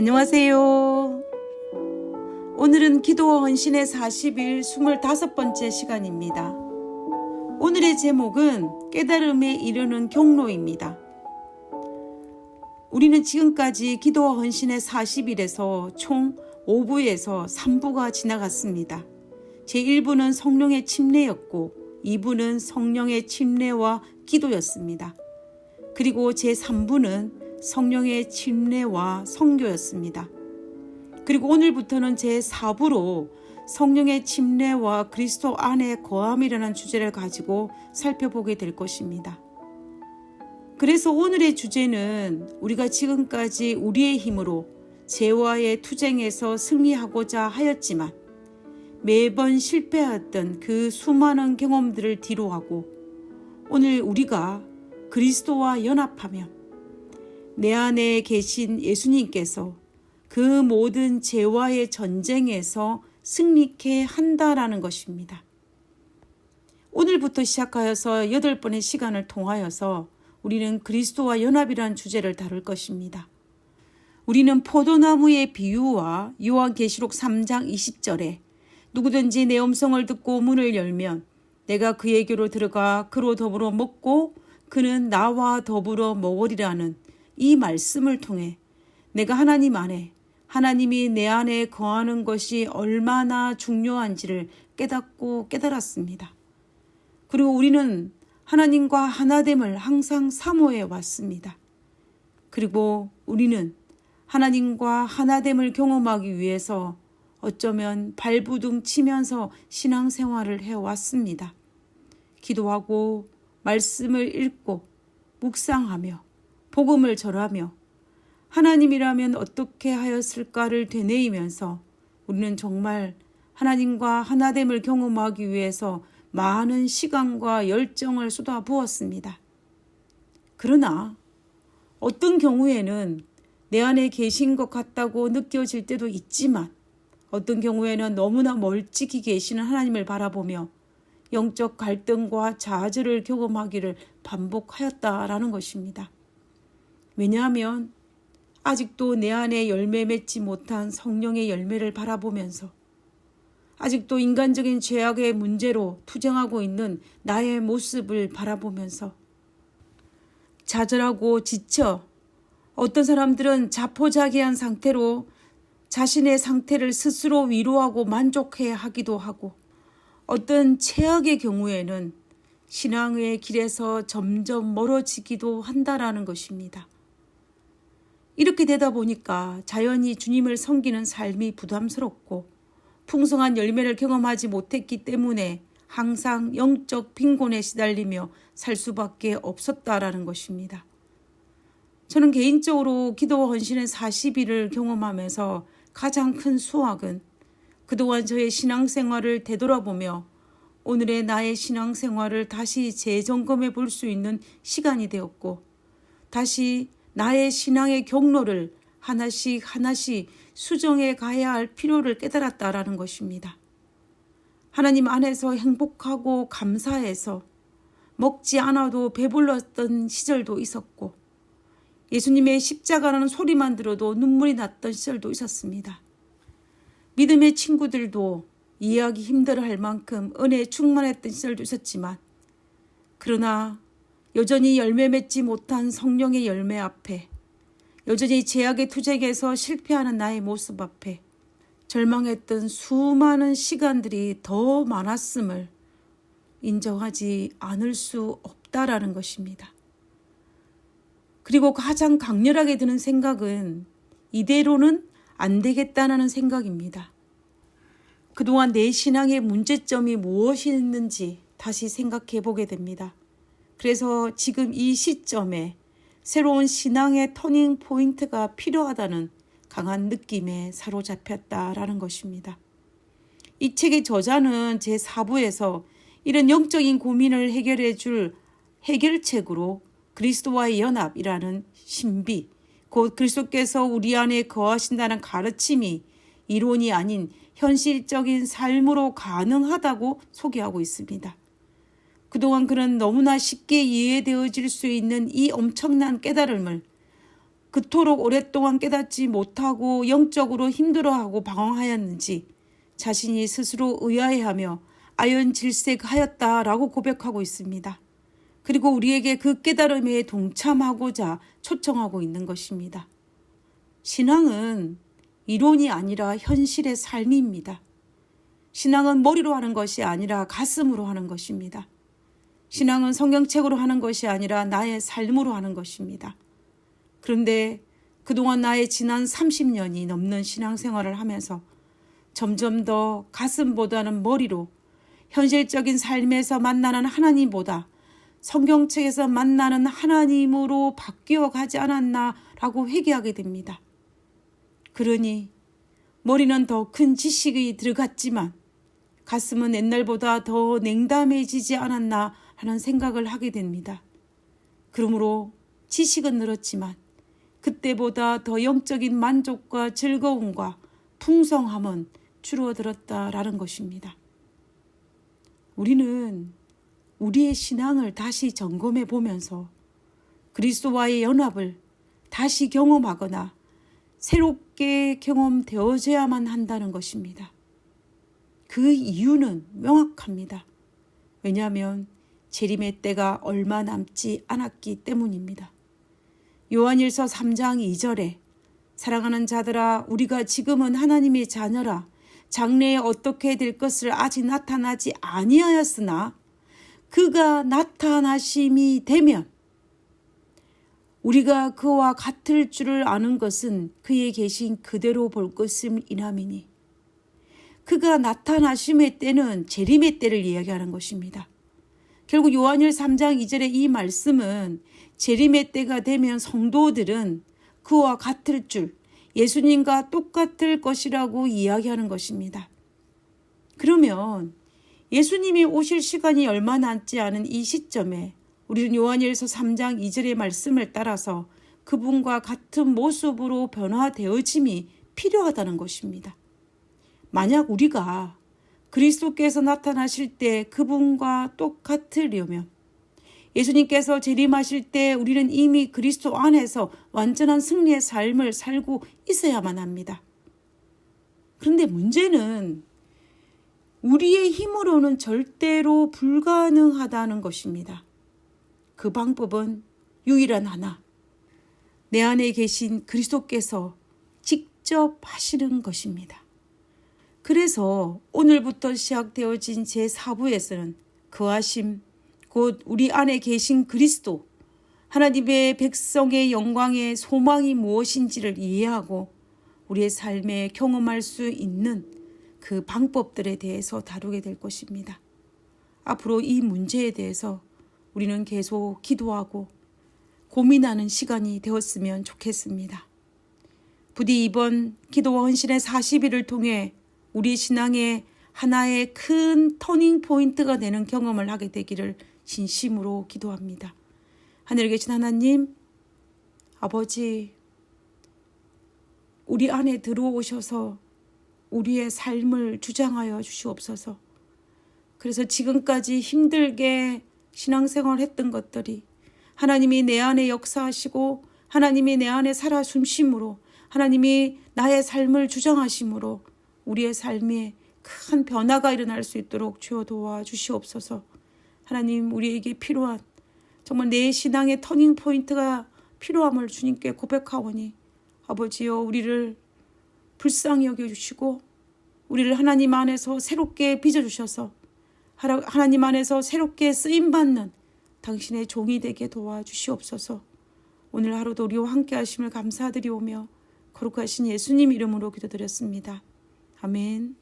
안녕하세요. 오늘은 기도와 헌신의 40일 25번째 시간입니다. 오늘의 제목은 깨달음에 이르는 경로입니다. 우리는 지금까지 기도와 헌신의 40일에서 총 5부에서 3부가 지나갔습니다. 제1부는 성령의 침례였고 2부는 성령의 침례와 기도였습니다. 그리고 제3부는 성령의 침례와 선교였습니다. 그리고 오늘부터는 제4부로 성령의 침례와 그리스도 안에 거함이라는 주제를 가지고 살펴보게 될 것입니다. 그래서 오늘의 주제는 우리가 지금까지 우리의 힘으로 죄와의 투쟁에서 승리하고자 하였지만 매번 실패했던 그 수많은 경험들을 뒤로하고 오늘 우리가 그리스도와 연합하며 내 안에 계신 예수님께서 그 모든 죄와의 전쟁에서 승리케 한다라는 것입니다. 오늘부터 시작하여서 8번의 시간을 통하여서 우리는 그리스도와 연합이라는 주제를 다룰 것입니다. 우리는 포도나무의 비유와 요한계시록 3장 20절에 누구든지 내 음성을 듣고 문을 열면 내가 그에게로 들어가 그로 더불어 먹고 그는 나와 더불어 먹으리라는 이 말씀을 통해 내가 하나님 안에 하나님이 내 안에 거하는 것이 얼마나 중요한지를 깨닫고 깨달았습니다. 그리고 우리는 하나님과 하나됨을 항상 사모해 왔습니다. 그리고 우리는 하나님과 하나됨을 경험하기 위해서 어쩌면 발부둥 치면서 신앙생활을 해왔습니다. 기도하고 말씀을 읽고 묵상하며 복음을 전하며 하나님이라면 어떻게 하였을까를 되뇌이면서 우리는 정말 하나님과 하나됨을 경험하기 위해서 많은 시간과 열정을 쏟아부었습니다. 그러나 어떤 경우에는 내 안에 계신 것 같다고 느껴질 때도 있지만 어떤 경우에는 너무나 멀찍이 계시는 하나님을 바라보며 영적 갈등과 좌절을 경험하기를 반복하였다라는 것입니다. 왜냐하면 아직도 내 안에 열매 맺지 못한 성령의 열매를 바라보면서 아직도 인간적인 죄악의 문제로 투쟁하고 있는 나의 모습을 바라보면서 좌절하고 지쳐 어떤 사람들은 자포자기한 상태로 자신의 상태를 스스로 위로하고 만족해 하기도 하고 어떤 최악의 경우에는 신앙의 길에서 점점 멀어지기도 한다라는 것입니다. 이렇게 되다 보니까 자연히 주님을 섬기는 삶이 부담스럽고 풍성한 열매를 경험하지 못했기 때문에 항상 영적 빈곤에 시달리며 살 수밖에 없었다라는 것입니다. 저는 개인적으로 기도와 헌신의 40일을 경험하면서 가장 큰 수확은 그동안 저의 신앙생활을 되돌아보며 오늘의 나의 신앙생활을 다시 재점검해 볼 수 있는 시간이 되었고 다시 나의 신앙의 경로를 하나씩 수정해 가야 할 필요를 깨달았다라는 것입니다. 하나님 안에서 행복하고 감사해서 먹지 않아도 배불렀던 시절도 있었고 예수님의 십자가라는 소리만 들어도 눈물이 났던 시절도 있었습니다. 믿음의 친구들도 이해하기 힘들어할 만큼 은혜에 충만했던 시절도 있었지만 그러나 여전히 열매 맺지 못한 성령의 열매 앞에 여전히 죄악의 투쟁에서 실패하는 나의 모습 앞에 절망했던 수많은 시간들이 더 많았음을 인정하지 않을 수 없다라는 것입니다. 그리고 가장 강렬하게 드는 생각은 이대로는 안 되겠다는 생각입니다. 그동안 내 신앙의 문제점이 무엇이었는지 다시 생각해 보게 됩니다. 그래서 지금 이 시점에 새로운 신앙의 터닝 포인트가 필요하다는 강한 느낌에 사로잡혔다라는 것입니다. 이 책의 저자는 제4부에서 이런 영적인 고민을 해결해 줄 해결책으로 그리스도와의 연합이라는 신비, 곧 그리스도께서 우리 안에 거하신다는 가르침이 이론이 아닌 현실적인 삶으로 가능하다고 소개하고 있습니다. 그동안 그는 너무나 쉽게 이해되어질 수 있는 이 엄청난 깨달음을 그토록 오랫동안 깨닫지 못하고 영적으로 힘들어하고 방황하였는지 자신이 스스로 의아해하며 아연질색하였다라고 고백하고 있습니다. 그리고 우리에게 그 깨달음에 동참하고자 초청하고 있는 것입니다. 신앙은 이론이 아니라 현실의 삶입니다. 신앙은 머리로 하는 것이 아니라 가슴으로 하는 것입니다. 신앙은 성경책으로 하는 것이 아니라 나의 삶으로 하는 것입니다. 그런데 그동안 나의 지난 30년이 넘는 신앙생활을 하면서 점점 더 가슴보다는 머리로 현실적인 삶에서 만나는 하나님보다 성경책에서 만나는 하나님으로 바뀌어 가지 않았나라고 회개하게 됩니다. 그러니 머리는 더 큰 지식이 들어갔지만 가슴은 옛날보다 더 냉담해지지 않았나 하는 생각을 하게 됩니다. 그러므로 지식은 늘었지만 그때보다 더 영적인 만족과 즐거움과 풍성함은 줄어들었다라는 것입니다. 우리는 우리의 신앙을 다시 점검해 보면서 그리스도와의 연합을 다시 경험하거나 새롭게 경험되어져야만 한다는 것입니다. 그 이유는 명확합니다. 왜냐하면 재림의 때가 얼마 남지 않았기 때문입니다. 요한일서 3장 2절에 사랑하는 자들아 우리가 지금은 하나님의 자녀라 장래에 어떻게 될 것을 아직 나타나지 아니하였으나 그가 나타나심이 되면 우리가 그와 같을 줄을 아는 것은 그의 계신 그대로 볼 것임이나미니 그가 나타나심의 때는 재림의 때를 이야기하는 것입니다. 결국 요한일 3장 2절의 이 말씀은 재림의 때가 되면 성도들은 그와 같을 줄 예수님과 똑같을 것이라고 이야기하는 것입니다. 그러면 예수님이 오실 시간이 얼마 남지 않은 이 시점에 우리는 요한일서 3장 2절의 말씀을 따라서 그분과 같은 모습으로 변화되어짐이 필요하다는 것입니다. 만약 우리가 그리스도께서 나타나실 때 그분과 똑같으려면 예수님께서 재림하실 때 우리는 이미 그리스도 안에서 완전한 승리의 삶을 살고 있어야만 합니다. 그런데 문제는 우리의 힘으로는 절대로 불가능하다는 것입니다. 그 방법은 유일한 하나, 내 안에 계신 그리스도께서 직접 하시는 것입니다. 그래서 오늘부터 시작되어진 제4부에서는 거하심, 곧 우리 안에 계신 그리스도, 하나님의 백성의 영광의 소망이 무엇인지를 이해하고 우리의 삶에 경험할 수 있는 그 방법들에 대해서 다루게 될 것입니다. 앞으로 이 문제에 대해서 우리는 계속 기도하고 고민하는 시간이 되었으면 좋겠습니다. 부디 이번 기도와 헌신의 40일을 통해 우리 신앙의 하나의 큰 터닝 포인트가 되는 경험을 하게 되기를 진심으로 기도합니다. 하늘에 계신 하나님, 아버지, 우리 안에 들어오셔서 우리의 삶을 주장하여 주시옵소서. 그래서 지금까지 힘들게 신앙생활을 했던 것들이 하나님이 내 안에 역사하시고 하나님이 내 안에 살아 숨심으로 하나님이 나의 삶을 주장하심으로 우리의 삶에 큰 변화가 일어날 수 있도록 주여 도와주시옵소서. 하나님, 우리에게 필요한 정말 내 신앙의 터닝 포인트가 필요함을 주님께 고백하오니 아버지여 우리를 불쌍히 여겨주시고 우리를 하나님 안에서 새롭게 빚어주셔서 하나님 안에서 새롭게 쓰임받는 당신의 종이 되게 도와주시옵소서. 오늘 하루도 우리와 함께 하심을 감사드리오며 거룩하신 예수님 이름으로 기도드렸습니다. 아멘.